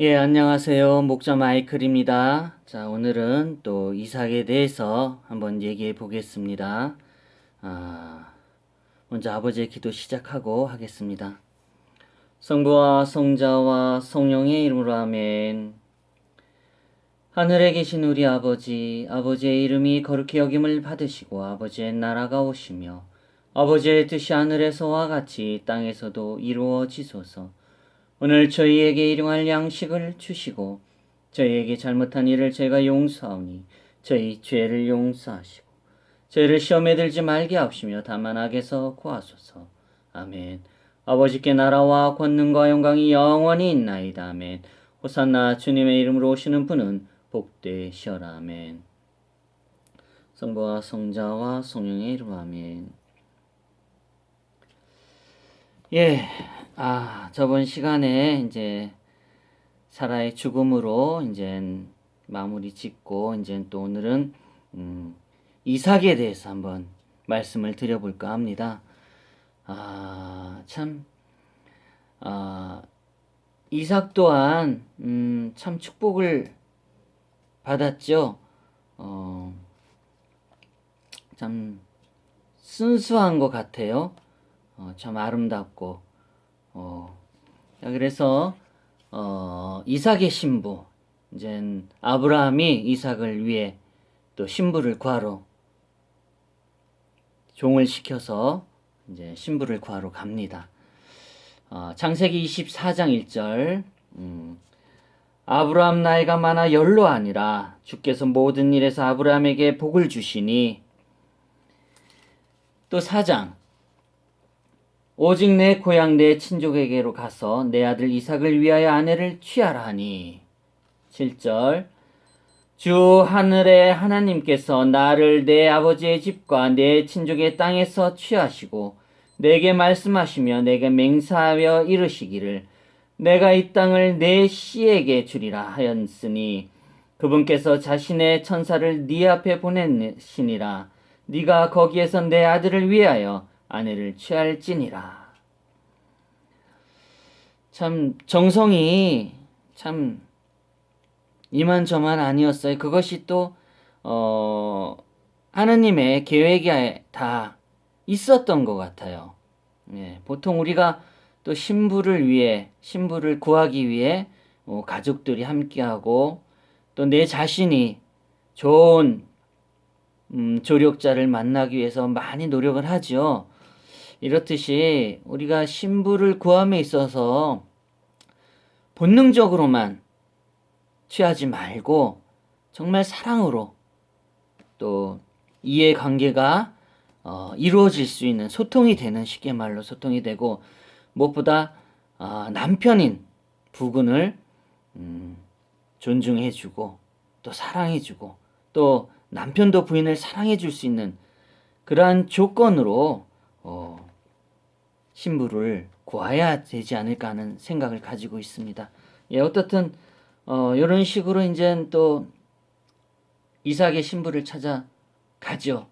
예, 안녕하세요. 목자 마이클입니다. 자, 오늘은 또 이삭에 대해서 한번 얘기해 보겠습니다. 먼저 아버지의 기도 시작하고 하겠습니다. 성부와 성자와 성령의 이름으로 아멘. 하늘에 계신 우리 아버지, 아버지의 이름이 거룩히 여김을 받으시고 아버지의 나라가 오시며 아버지의 뜻이 하늘에서와 같이 땅에서도 이루어지소서. 오늘 저희에게 일용할 양식을 주시고 저희에게 잘못한 일을 저희가 용서하오니 저희 죄를 용서하시고 저희를 시험에 들지 말게 하옵시며 다만 악에서 구하소서. 아멘. 아버지께 나라와 권능과 영광이 영원히 있나이다. 아멘. 호산나 주님의 이름으로 오시는 분은 복되시어라. 아멘. 성부와 성자와 성령의 이름으로 아멘. 예, 저번 시간에 이제 사라의 죽음으로 이제 마무리 짓고 이제 또 오늘은 이삭에 대해서 한번 말씀을 드려볼까 합니다. 이삭 또한 참 축복을 받았죠. 참 순수한 것 같아요. 참 아름답고 그래서 이삭의 신부 이제 아브라함이 이삭을 위해 또 신부를 구하러 종을 시켜서 이제 신부를 구하러 갑니다. 창세기 24장 1절 아브라함 나이가 많아 연로하니라 주께서 모든 일에서 아브라함에게 복을 주시니 또 4장 오직 내 고향 내 친족에게로 가서 내 아들 이삭을 위하여 아내를 취하라 하니 7절 주 하늘의 하나님께서 나를 내 아버지의 집과 내 친족의 땅에서 취하시고 내게 말씀하시며 내게 맹세하여 이르시기를 내가 이 땅을 내 씨에게 주리라 하였으니 그분께서 자신의 천사를 네 앞에 보내시니라 네가 거기에서 내 아들을 위하여 아내를 취할지니라. 참 정성이 참 이만저만 아니었어요. 그것이 또 하느님의 계획이 다 있었던 것 같아요. 예, 보통 우리가 또 신부를 구하기 위해 가족들이 함께하고 또 내 자신이 좋은 조력자를 만나기 위해서 많이 노력을 하죠. 이렇듯이 우리가 신부를 구함에 있어서 본능적으로만 취하지 말고 정말 사랑으로 또 이해관계가 이루어질 수 있는 소통이 되는 쉽게 말로 소통이 되고 무엇보다 남편인 부군을 존중해주고 또 사랑해주고 또 남편도 부인을 사랑해줄 수 있는 그러한 조건으로 신부를 구해야 되지 않을까 하는 생각을 가지고 있습니다. 예, 어떻든 이런 식으로 이제 또 이삭의 신부를 찾아 가죠.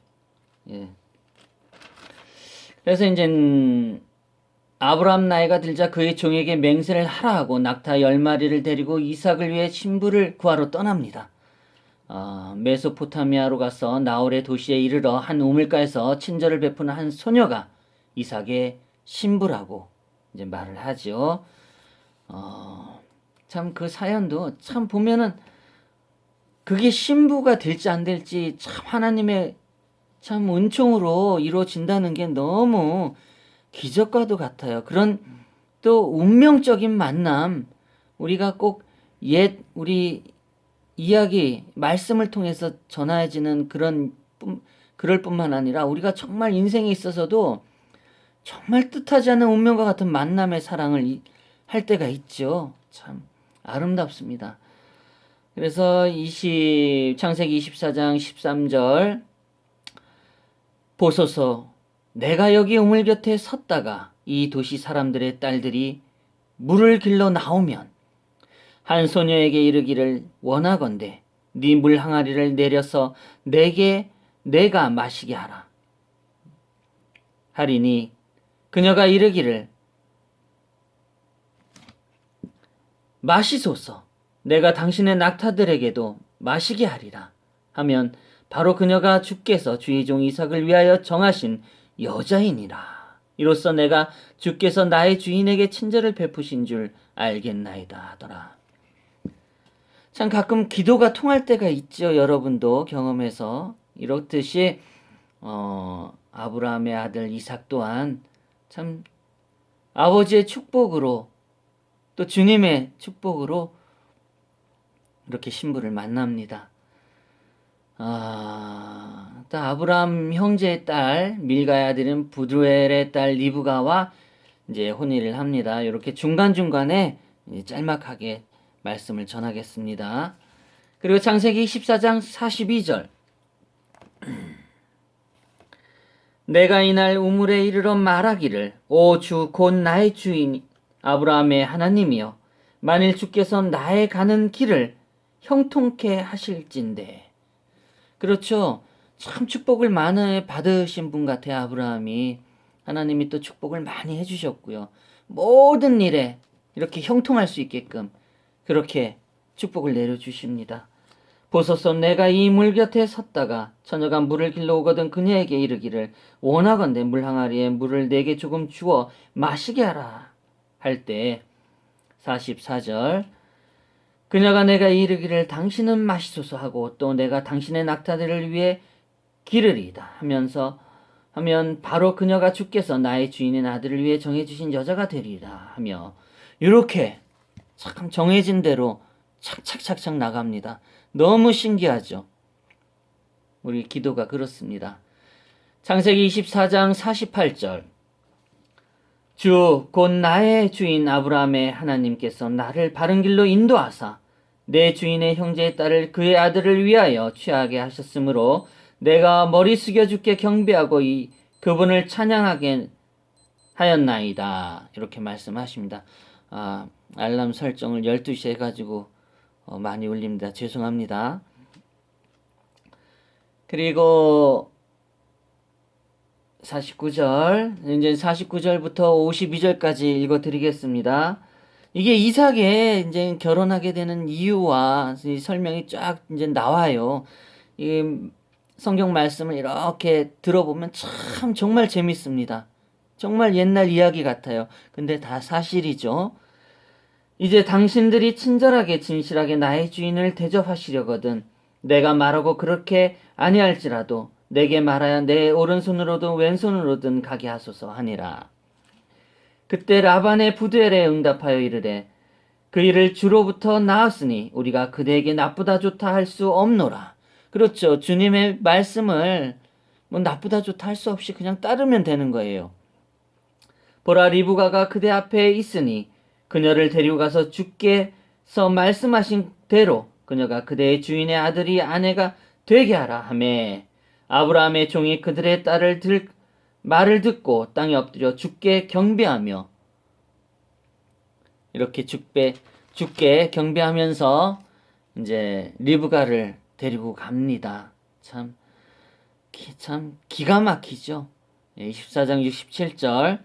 예. 그래서 이제 아브라함 나이가 들자 그의 종에게 맹세를 하라 하고 낙타 10마리를 데리고 이삭을 위해 신부를 구하러 떠납니다. 메소포타미아로 가서 나홀의 도시에 이르러 한 우물가에서 친절을 베푸는 한 소녀가 이삭의 신부라고 이제 말을 하죠. 참 그 사연도 참 보면은 그게 신부가 될지 안 될지 참 하나님의 참 은총으로 이루어진다는 게 너무 기적과도 같아요. 그런 또 운명적인 만남 우리가 꼭 우리 이야기 말씀을 통해서 전해지는 그럴 뿐만 아니라 우리가 정말 인생에 있어서도 정말 뜻하지 않은 운명과 같은 만남의 사랑을 할 때가 있죠. 참 아름답습니다. 그래서 창세기 24장 13절 보소서 내가 여기 우물 곁에 섰다가 이 도시 사람들의 딸들이 물을 길러 나오면 한 소녀에게 이르기를 원하건대 네 물 항아리를 내려서 내가 마시게 하라 하리니, 그녀가 이르기를, 마시소서. 내가 당신의 낙타들에게도 마시게 하리라. 하면 바로 그녀가 주께서 주의 종 이삭을 위하여 정하신 여자이니라. 이로써 내가 주께서 나의 주인에게 친절을 베푸신 줄 알겠나이다 하더라. 참 가끔 기도가 통할 때가 있죠. 여러분도 경험해서 이렇듯이 아브라함의 아들 이삭 또한 참 아버지의 축복으로 또 주님의 축복으로 이렇게 신부를 만납니다. 또 아브라함 형제의 딸 밀가의 아들은 부두엘의 딸 리브가와 이제 혼인을 합니다. 이렇게 중간중간에 짤막하게 말씀을 전하겠습니다. 그리고 창세기 14장 42절 내가 이날 우물에 이르러 말하기를 오 주 곧 나의 주인 아브라함의 하나님이여 만일 주께서 나의 가는 길을 형통케 하실진대. 그렇죠. 참 축복을 많이 받으신 분 같아요. 아브라함이. 하나님이 또 축복을 많이 해주셨고요. 모든 일에 이렇게 형통할 수 있게끔 그렇게 축복을 내려주십니다. 보소서 내가 이 물 곁에 섰다가 처녀가 물을 길러 오거든 그녀에게 이르기를 원하건대 물 항아리에 물을 내게 조금 주어 마시게 하라 할 때 44절 그녀가 내가 이르기를 당신은 마시소서 하고 또 내가 당신의 낙타들을 위해 기르리이다 하면 바로 그녀가 주께서 나의 주인의 아들을 위해 정해주신 여자가 되리라 하며 이렇게 참 정해진 대로 착착착착 나갑니다. 너무 신기하죠. 우리 기도가 그렇습니다. 창세기 24장 48절 주 곧 나의 주인 아브라함의 하나님께서 나를 바른 길로 인도하사 내 주인의 형제의 딸을 그의 아들을 위하여 취하게 하셨으므로 내가 머리 숙여 주께 경배하고 그분을 찬양하게 하였나이다. 이렇게 말씀하십니다. 알람 설정을 12시에 해가지고 많이 울립니다. 죄송합니다. 그리고 49절 이제 49절부터 52절까지 읽어드리겠습니다. 이게 이삭의 이제 결혼하게 되는 이유와 설명이 쫙 이제 나와요. 이 성경 말씀을 이렇게 들어보면 참 정말 재밌습니다. 정말 옛날 이야기 같아요. 근데 다 사실이죠. 이제 당신들이 친절하게 진실하게 나의 주인을 대접하시려거든 내가 말하고 그렇게 아니할지라도 내게 말하여 내 오른손으로든 왼손으로든 가게 하소서 하니라. 그때 라반의 부두엘에 응답하여 이르되 그 일을 주로부터 나았으니 우리가 그대에게 나쁘다 좋다 할 수 없노라. 그렇죠. 주님의 말씀을 나쁘다 좋다 할 수 없이 그냥 따르면 되는 거예요. 보라 리브가가 그대 앞에 있으니 그녀를 데리고 가서 주께서 말씀하신 대로 그녀가 그대의 주인의 아들이 아내가 되게 하라 하매 아브라함의 종이 그들의 딸을 말을 듣고 땅에 엎드려 주께 경배하며 이렇게 주께 경배하면서 이제 리브가를 데리고 갑니다. 참 기가 막히죠. 24장 67절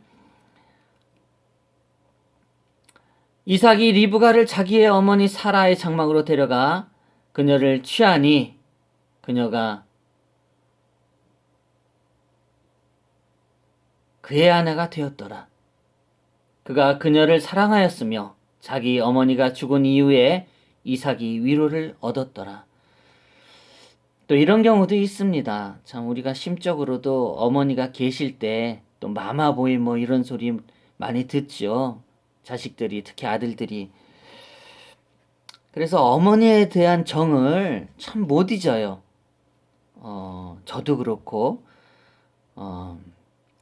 이삭이 리브가를 자기의 어머니 사라의 장막으로 데려가 그녀를 취하니 그녀가 그의 아내가 되었더라. 그가 그녀를 사랑하였으며 자기 어머니가 죽은 이후에 이삭이 위로를 얻었더라. 또 이런 경우도 있습니다. 참 우리가 심적으로도 어머니가 계실 때 또 마마보이 이런 소리 많이 듣죠. 자식들이 특히 아들들이. 그래서 어머니에 대한 정을 참 못 잊어요. 저도 그렇고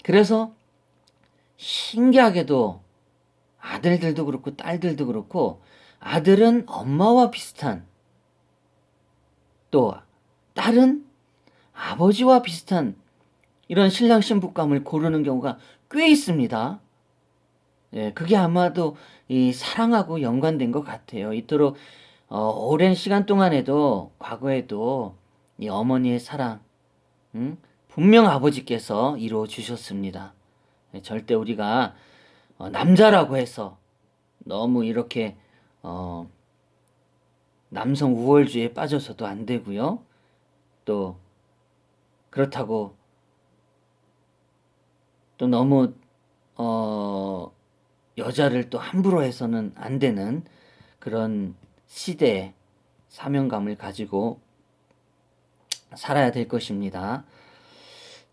그래서 신기하게도 아들들도 그렇고 딸들도 그렇고 아들은 엄마와 비슷한 또 딸은 아버지와 비슷한 이런 신랑 신부감을 고르는 경우가 꽤 있습니다. 예, 그게 아마도 이 사랑하고 연관된 것 같아요. 이토록 오랜 시간 동안에도 과거에도 이 어머니의 사랑 분명 아버지께서 이루어 주셨습니다. 절대 우리가 남자라고 해서 너무 이렇게 어, 남성 우월주의에 빠져서도 안 되고요. 또 그렇다고 또 너무 여자를 또 함부로 해서는 안 되는 그런 시대의 사명감을 가지고 살아야 될 것입니다.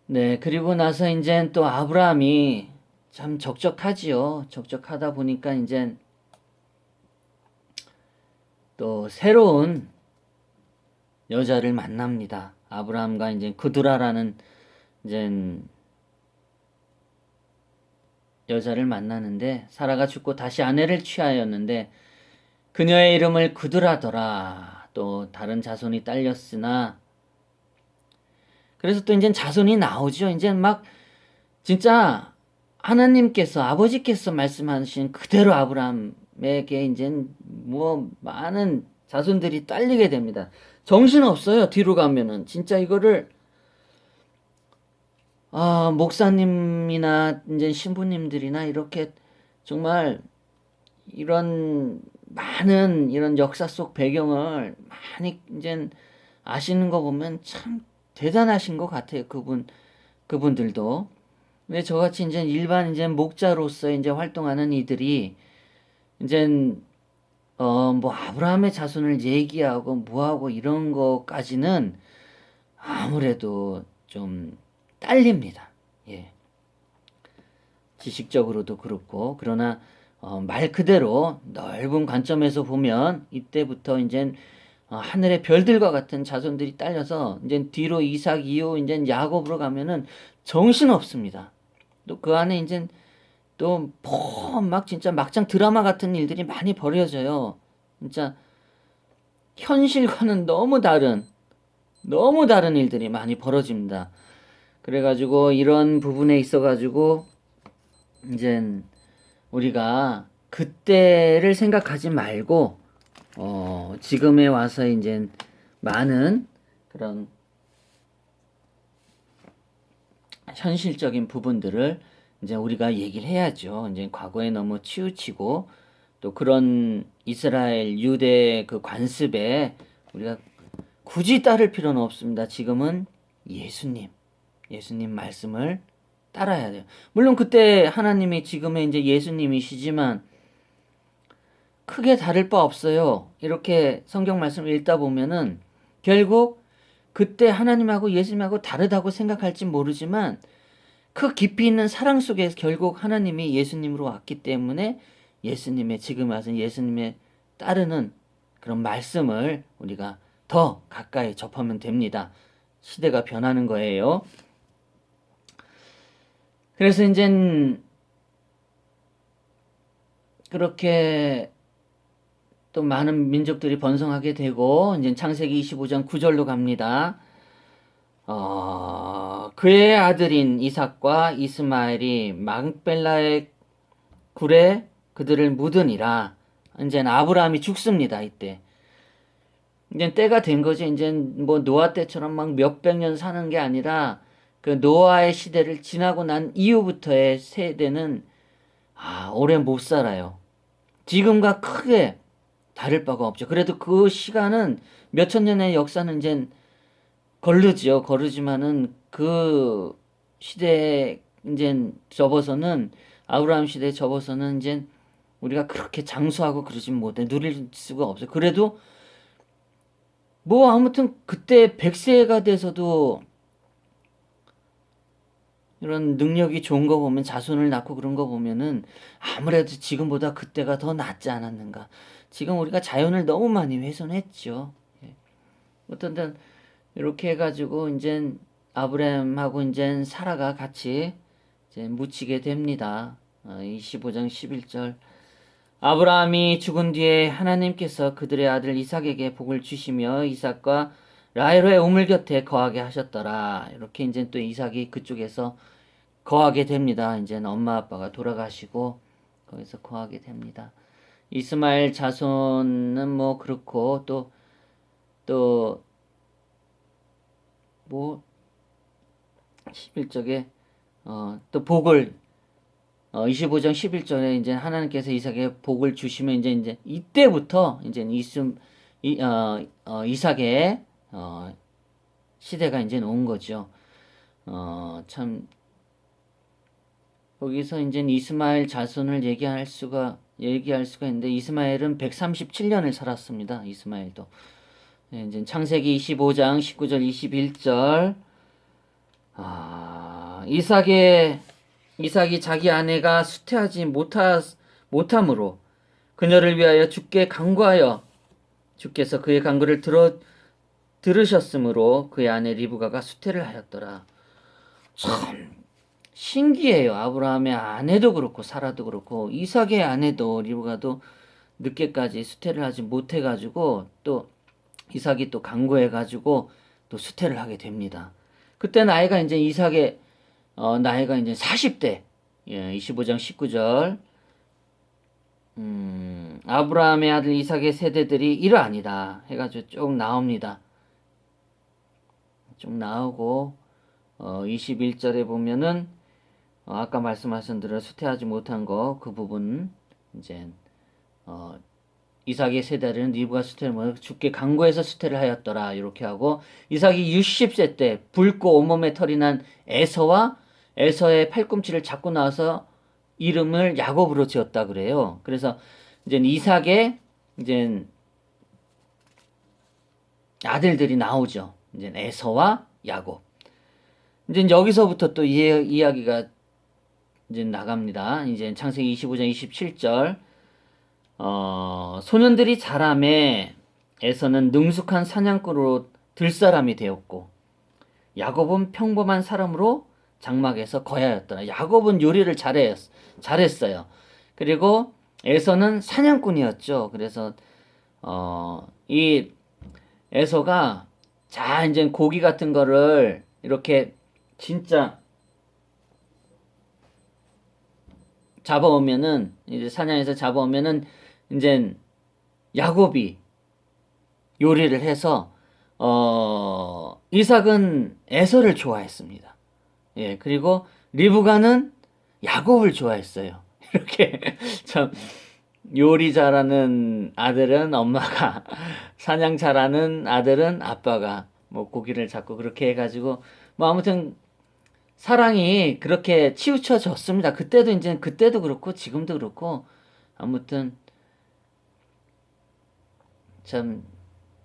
네, 그리고 나서 이제 또 아브라함이 참 적적하지요. 적적하다 보니까 이제 또 새로운 여자를 만납니다. 아브라함과 이제 그두라라는 이제 여자를 만나는데 사라가 죽고 다시 아내를 취하였는데 그녀의 이름을 그두라더라. 또 다른 자손이 딸렸으나 그래서 또 이제 자손이 나오죠. 이제 막 진짜 하나님께서 아버지께서 말씀하신 그대로 아브라함에게 이제 뭐 많은 자손들이 딸리게 됩니다. 정신 없어요. 뒤로 가면은 진짜 이거를 목사님이나 이제 신부님들이나 이렇게 정말 이런 많은 이런 역사 속 배경을 많이 이제 아시는 거 보면 참 대단하신 것 같아요. 그분들도. 근데 저같이 이제 일반 이제 목자로서 이제 활동하는 이들이 이제 뭐 아브라함의 자손을 얘기하고 뭐하고 이런 거까지는 아무래도 좀 딸립니다. 예. 지식적으로도 그렇고 그러나 말 그대로 넓은 관점에서 보면 이때부터 이제 하늘의 별들과 같은 자손들이 딸려서 이제 뒤로 이삭 이후 이제 야곱으로 가면은 정신 없습니다. 또 그 안에 이제 또 막 진짜 막장 드라마 같은 일들이 많이 벌어져요. 진짜 현실과는 너무 다른 일들이 많이 벌어집니다. 그래가지고 이런 부분에 있어가지고 이제 우리가 그때를 생각하지 말고 지금에 와서 이제 많은 그런 현실적인 부분들을 이제 우리가 얘기를 해야죠. 이제 과거에 너무 치우치고 또 그런 이스라엘 유대 그 관습에 우리가 굳이 따를 필요는 없습니다. 지금은 예수님 말씀을 따라야 돼요. 물론 그때 하나님이 지금의 이제 예수님이시지만 크게 다를 바 없어요. 이렇게 성경 말씀을 읽다 보면은 결국 그때 하나님하고 예수님하고 다르다고 생각할지 모르지만 그 깊이 있는 사랑 속에서 결국 하나님이 예수님으로 왔기 때문에 예수님의 지금 와서 예수님의 따르는 그런 말씀을 우리가 더 가까이 접하면 됩니다. 시대가 변하는 거예요. 그래서 이제 그렇게 또 많은 민족들이 번성하게 되고 이제 창세기 25장 9절로 갑니다. 그의 아들인 이삭과 이스마엘이 막벨라의 굴에 그들을 묻으니라. 이제 아브라함이 죽습니다. 이때. 이제 때가 된 거지. 이제 뭐 노아 때처럼 막 몇백 년 사는 게 아니라 그 노아의 시대를 지나고 난 이후부터의 세대는 오래 못 살아요. 지금과 크게 다를 바가 없죠. 그래도 그 시간은 몇천 년의 역사는 이제 거르지요. 거르지만은 그 시대에 이제 접어서는 아브라함 시대에 접어서는 이제 우리가 그렇게 장수하고 그러진 못해. 누릴 수가 없어요. 그래도 뭐 아무튼 그때 100세가 돼서도 이런 능력이 좋은 거 보면 자손을 낳고 그런 거 보면은 아무래도 지금보다 그때가 더 낫지 않았는가. 지금 우리가 자연을 너무 많이 훼손했죠. 예. 어떤 이렇게 해가지고 이제 아브라함하고 이제 사라가 같이 이제 묻히게 됩니다. 25장 11절. 아브라함이 죽은 뒤에 하나님께서 그들의 아들 이삭에게 복을 주시며 이삭과 라헬의 우물 곁에 거하게 하셨더라. 이렇게 이제 또 이삭이 그쪽에서 거하게 됩니다. 이제 엄마 아빠가 돌아가시고 거기서 거하게 됩니다. 이스마엘 자손은 뭐 그렇고 또 뭐 11쪽에 또 복을 25장 11절에 이제 하나님께서 이삭에게 복을 주시면 이제 이때부터 이제 이삭의 시대가 이제 온 거죠. 참 거기서 이제 이스마엘 자손을 얘기할 수가 있는데 이스마엘은 137년을 살았습니다. 이스마엘도. 네, 이제 창세기 25장 19절 21절 이삭이 자기 아내가 수태하지 못함으로 그녀를 위하여 주께 간구하여 주께서 그의 간구를 들으셨으므로 그의 아내 리브가가 수태를 하였더라. 참 신기해요. 아브라함의 아내도 그렇고 사라도 그렇고 이삭의 아내도 리브가도 늦게까지 수태를 하지 못해가지고 또 이삭이 또 간구해가지고 또 수태를 하게 됩니다. 그때 나이가 이제 이삭의 나이가 이제 40대. 25장 19절. 아브라함의 아들 이삭의 세대들이 이러하니다 해가지고 쭉 나옵니다. 쭉 나오고 21절에 보면은 아까 말씀하신 대로 수태하지 못한 거 그 부분 이제 이삭의 세대는 리브가 수태를 못하고 주께 간구해서 수태를 하였더라 이렇게 하고 이삭이 60세 때 붉고 온몸에 털이 난 에서의 팔꿈치를 잡고 나와서 이름을 야곱으로 지었다 그래요. 그래서 이제 이삭의 이제 아들들이 나오죠. 이제 에서와 야곱. 이제 여기서부터 또 이야기가 이제 나갑니다. 이제 창세기 25장 27절. 소년들이 자라매 에서는 능숙한 사냥꾼으로 들사람이 되었고 야곱은 평범한 사람으로 장막에서 거야였더라. 야곱은 요리를 잘했어요. 그리고 에서는 사냥꾼이었죠. 그래서 이 에서가 자 이제 고기 같은 거를 이렇게 진짜 잡아오면은 이제 사냥해서 잡아오면은 이제 야곱이 요리를 해서 이삭은 에서를 좋아했습니다. 예, 그리고 리브가는 야곱을 좋아했어요. 이렇게 참 요리 잘하는 아들은 엄마가 사냥 잘하는 아들은 아빠가 뭐 고기를 잡고 그렇게 해가지고 뭐 아무튼 사랑이 그렇게 치우쳐졌습니다. 그때도 그렇고 지금도 그렇고 아무튼 참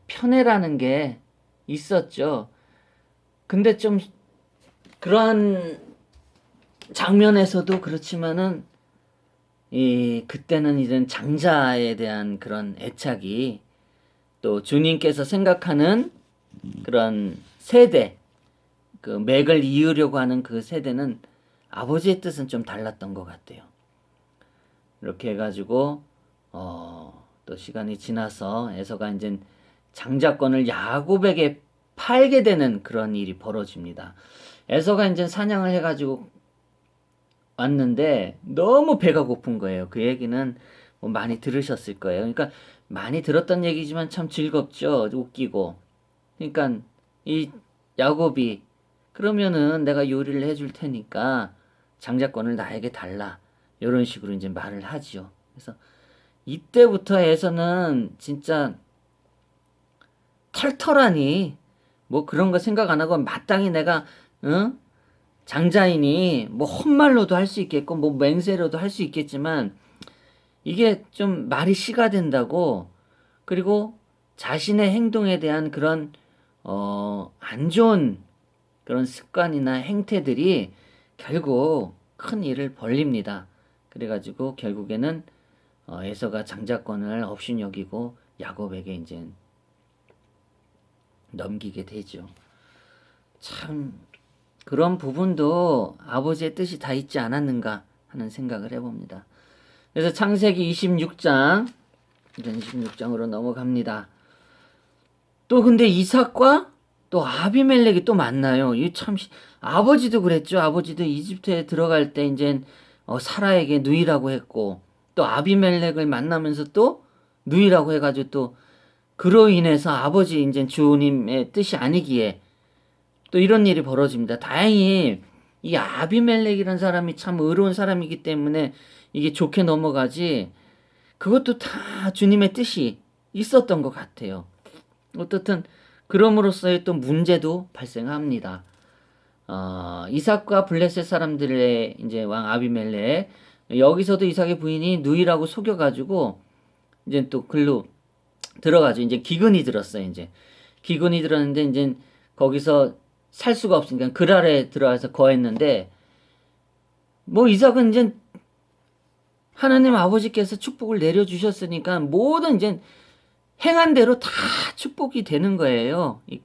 편애라는 게 있었죠. 근데 좀 그러한 장면에서도 그렇지만은 그때는 이제 장자에 대한 그런 애착이 또 주님께서 생각하는 그런 세대 그 맥을 이으려고 하는 그 세대는 아버지의 뜻은 좀 달랐던 것 같아요. 이렇게 해가지고 또 시간이 지나서 에서가 이제 장자권을 야곱에게 팔게 되는 그런 일이 벌어집니다. 에서가 이제 사냥을 해가지고 왔는데 너무 배가 고픈 거예요. 그 얘기는 뭐 많이 들으셨을 거예요. 그러니까 많이 들었던 얘기지만 참 즐겁죠. 웃기고. 그러니까 이 야곱이 그러면은 내가 요리를 해줄 테니까 장자권을 나에게 달라. 이런 식으로 이제 말을 하지요. 그래서 이때부터 에서는 진짜 털털하니 뭐 그런 거 생각 안 하고 마땅히 내가 장자이니 뭐 헛말로도 할 수 있겠고 뭐 맹세로도 할 수 있겠지만 이게 좀 말이 씨가 된다고 그리고 자신의 행동에 대한 그런 안 좋은 그런 습관이나 행태들이 결국 큰 일을 벌립니다. 그래가지고 결국에는 에서가 장자권을 업신여기고 야곱에게 이제 넘기게 되죠. 참 그런 부분도 아버지의 뜻이 다 있지 않았는가 하는 생각을 해봅니다. 그래서 창세기 26장 26장으로 넘어갑니다. 또 근데 이삭과 또 아비멜렉이 또 만나요. 이 참 아버지도 그랬죠. 아버지도 이집트에 들어갈 때 이제 사라에게 누이라고 했고 또 아비멜렉을 만나면서 또 누이라고 해가지고 또 그로 인해서 아버지 이제 주님의 뜻이 아니기에 또 이런 일이 벌어집니다. 다행히 이 아비멜렉이라는 사람이 참 의로운 사람이기 때문에 이게 좋게 넘어가지, 그것도 다 주님의 뜻이 있었던 것 같아요. 어떻든 그럼으로써의 또 문제도 발생합니다. 이삭과 블레셋 사람들의 이제 왕 아비멜렉, 여기서도 이삭의 부인이 누이라고 속여가지고 이제 또 글로 들어가죠. 이제 기근이 들었어요. 이제 기근이 들었는데 이제 거기서 살 수가 없으니까 그랄에 들어가서 거했는데, 뭐 이삭은 이제 하나님 아버지께서 축복을 내려주셨으니까 모든 이제 행한 대로 다 축복이 되는 거예요. 이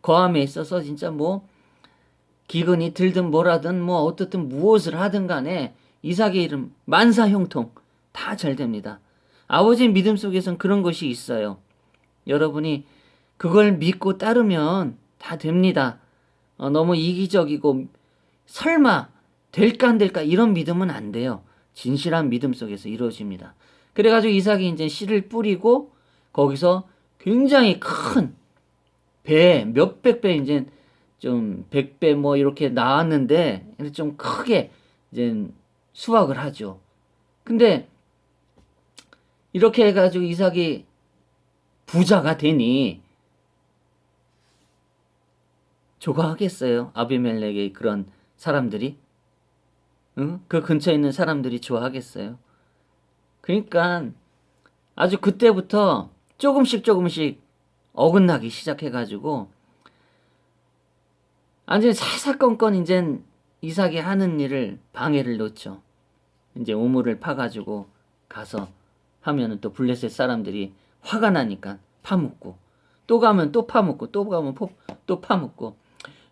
거함에 있어서 진짜 뭐 기근이 들든 뭐라든 뭐 어떻든 무엇을 하든 간에 이삭의 이름 만사형통 다 잘 됩니다. 아버지의 믿음 속에선 그런 것이 있어요. 여러분이 그걸 믿고 따르면 다 됩니다. 너무 이기적이고 설마 될까 안 될까 이런 믿음은 안 돼요. 진실한 믿음 속에서 이루어집니다. 그래가지고 이삭이 이제 씨를 뿌리고 거기서 굉장히 큰 배, 몇백 배 이제 좀 100배 뭐 이렇게 나왔는데 좀 크게 이제 수확을 하죠. 근데 이렇게 해가지고 이삭이 부자가 되니 좋아하겠어요? 아비멜렉의 그런 사람들이? 응? 그 근처에 있는 사람들이 좋아하겠어요? 그러니까 아주 그때부터 조금씩 어긋나기 시작해가지고 완전히 사사건건 이제 이삭이 하는 일을 방해를 놓죠. 이제 우물을 파가지고 가서 하면은 또 블레셋 사람들이 화가 나니까 파묻고, 또 가면 또 파묻고, 또 가면 또 파묻고,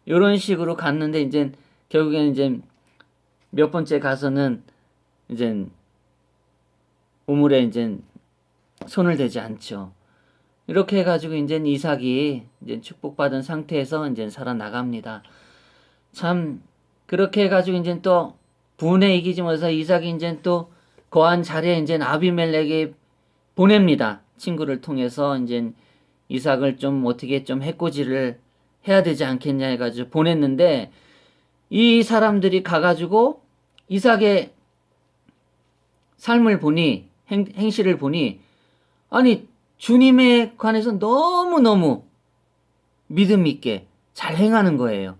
이런 식으로 갔는데 이제 결국에는 이제 몇 번째 가서는 이제 우물에 이제 손을 대지 않죠. 이렇게 해가지고 이제 이삭이 이제 축복받은 상태에서 이제 살아나갑니다. 참 그렇게 해가지고 이제 또 분에 이기지 못해서 이삭이 이제 또 거한 자리에 이제 아비멜렉이 보냅니다. 친구를 통해서 이제 이삭을 좀 어떻게 좀 해코지를 해야 되지 않겠냐 해가지고 보냈는데, 이 사람들이 가가지고 이삭의 삶을 보니 행실을 보니 아니 주님에 관해서 너무너무 믿음 있게 잘 행하는 거예요.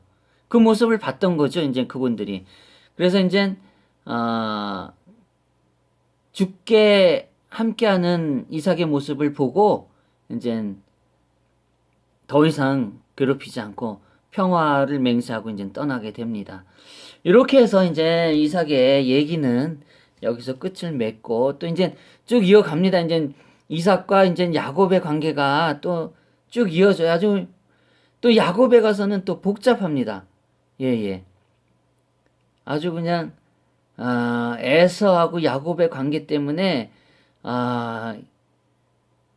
그 모습을 봤던 거죠, 이제 그분들이. 그래서 이제 죽게 함께하는 이삭의 모습을 보고 이제 더 이상 괴롭히지 않고 평화를 맹세하고 이제 떠나게 됩니다. 이렇게 해서 이제 이삭의 얘기는 여기서 끝을 맺고 또 이제 쭉 이어갑니다. 이제 이삭과 이제 야곱의 관계가 또 쭉 이어져요. 아주 또 야곱에 가서는 또 복잡합니다. 예. 아주 그냥 에서하고 야곱의 관계 때문에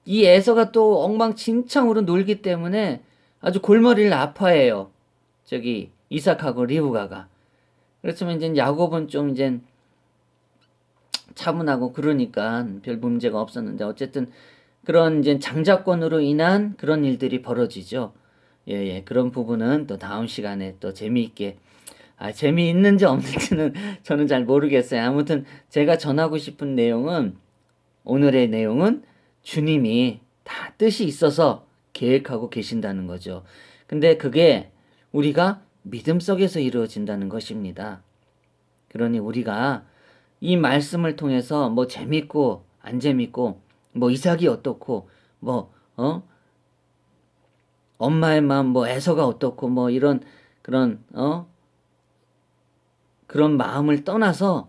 이 에서가 또 엉망진창으로 놀기 때문에 아주 골머리를 아파해요. 저기 이삭하고 리브가가. 그렇지만 이제 야곱은 좀 이제 차분하고 그러니까 별 문제가 없었는데, 어쨌든 그런 이제 장자권으로 인한 그런 일들이 벌어지죠. 예. 그런 부분은 또 다음 시간에 또 재미있게, 재미있는지 없는지는 저는 잘 모르겠어요. 아무튼 제가 전하고 싶은 내용은, 오늘의 내용은 주님이 다 뜻이 있어서 계획하고 계신다는 거죠. 근데 그게 우리가 믿음 속에서 이루어진다는 것입니다. 그러니 우리가 이 말씀을 통해서 뭐 재밌고 안 재밌고 뭐 이삭이 어떻고 뭐 엄마의 마음 뭐 에서가 어떻고 뭐 이런 그런 그런 마음을 떠나서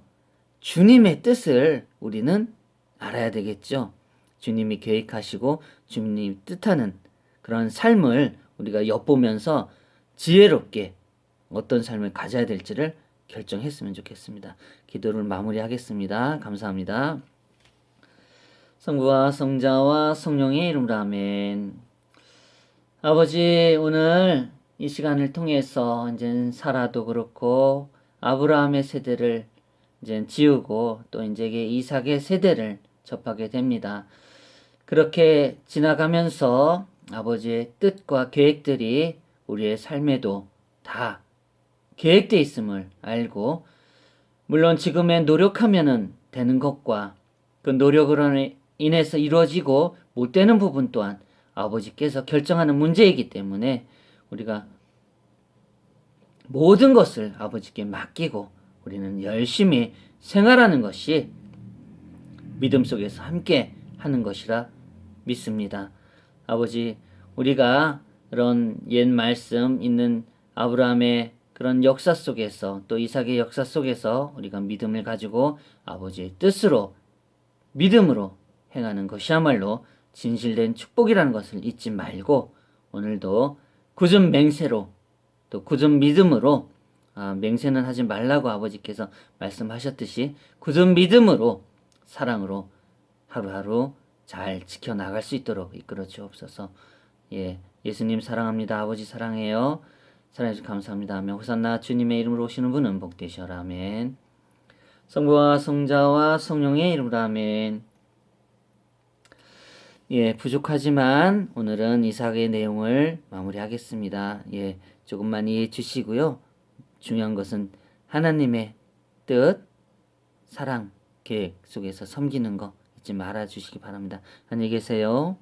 주님의 뜻을 우리는 알아야 되겠죠. 주님이 계획하시고 주님이 뜻하는 그런 삶을 우리가 엿보면서 지혜롭게 어떤 삶을 가져야 될지를 결정했으면 좋겠습니다. 기도를 마무리하겠습니다. 감사합니다. 성부와 성자와 성령의 이름으로 아멘. 아버지, 오늘 이 시간을 통해서 이제 사라도 그렇고 아브라함의 세대를 이제 지우고 또 이제 이삭의 세대를 접하게 됩니다. 그렇게 지나가면서 아버지의 뜻과 계획들이 우리의 삶에도 다 계획돼 있음을 알고, 물론 지금의 노력하면은 되는 것과 그 노력으로 인해서 이루어지고 못 되는 부분 또한 아버지께서 결정하는 문제이기 때문에 우리가 모든 것을 아버지께 맡기고 우리는 열심히 생활하는 것이 믿음 속에서 함께 하는 것이라 믿습니다. 아버지, 우리가 그런 옛 말씀 있는 아브라함의 그런 역사 속에서 또 이삭의 역사 속에서 우리가 믿음을 가지고 아버지의 뜻으로 믿음으로 행하는 것이야말로 진실된 축복이라는 것을 잊지 말고 오늘도 굳은 맹세로 또 굳은 믿음으로 맹세는 하지 말라고 아버지께서 말씀하셨듯이 굳은 믿음으로 사랑으로 하루하루 잘 지켜나갈 수 있도록 이끌어 주옵소서. 예수님 사랑합니다. 아버지 사랑해요. 사랑해 주셔서 감사합니다. 아멘. 호산나 주님의 이름으로 오시는 분은 복되시오라. 아멘. 성부와 성자와 성령의 이름으로 아멘. 부족하지만 오늘은 이삭의 내용을 마무리하겠습니다. 조금만 이해해 주시고요. 중요한 것은 하나님의 뜻, 사랑, 계획 속에서 섬기는 거 잊지 말아 주시기 바랍니다. 안녕히 계세요.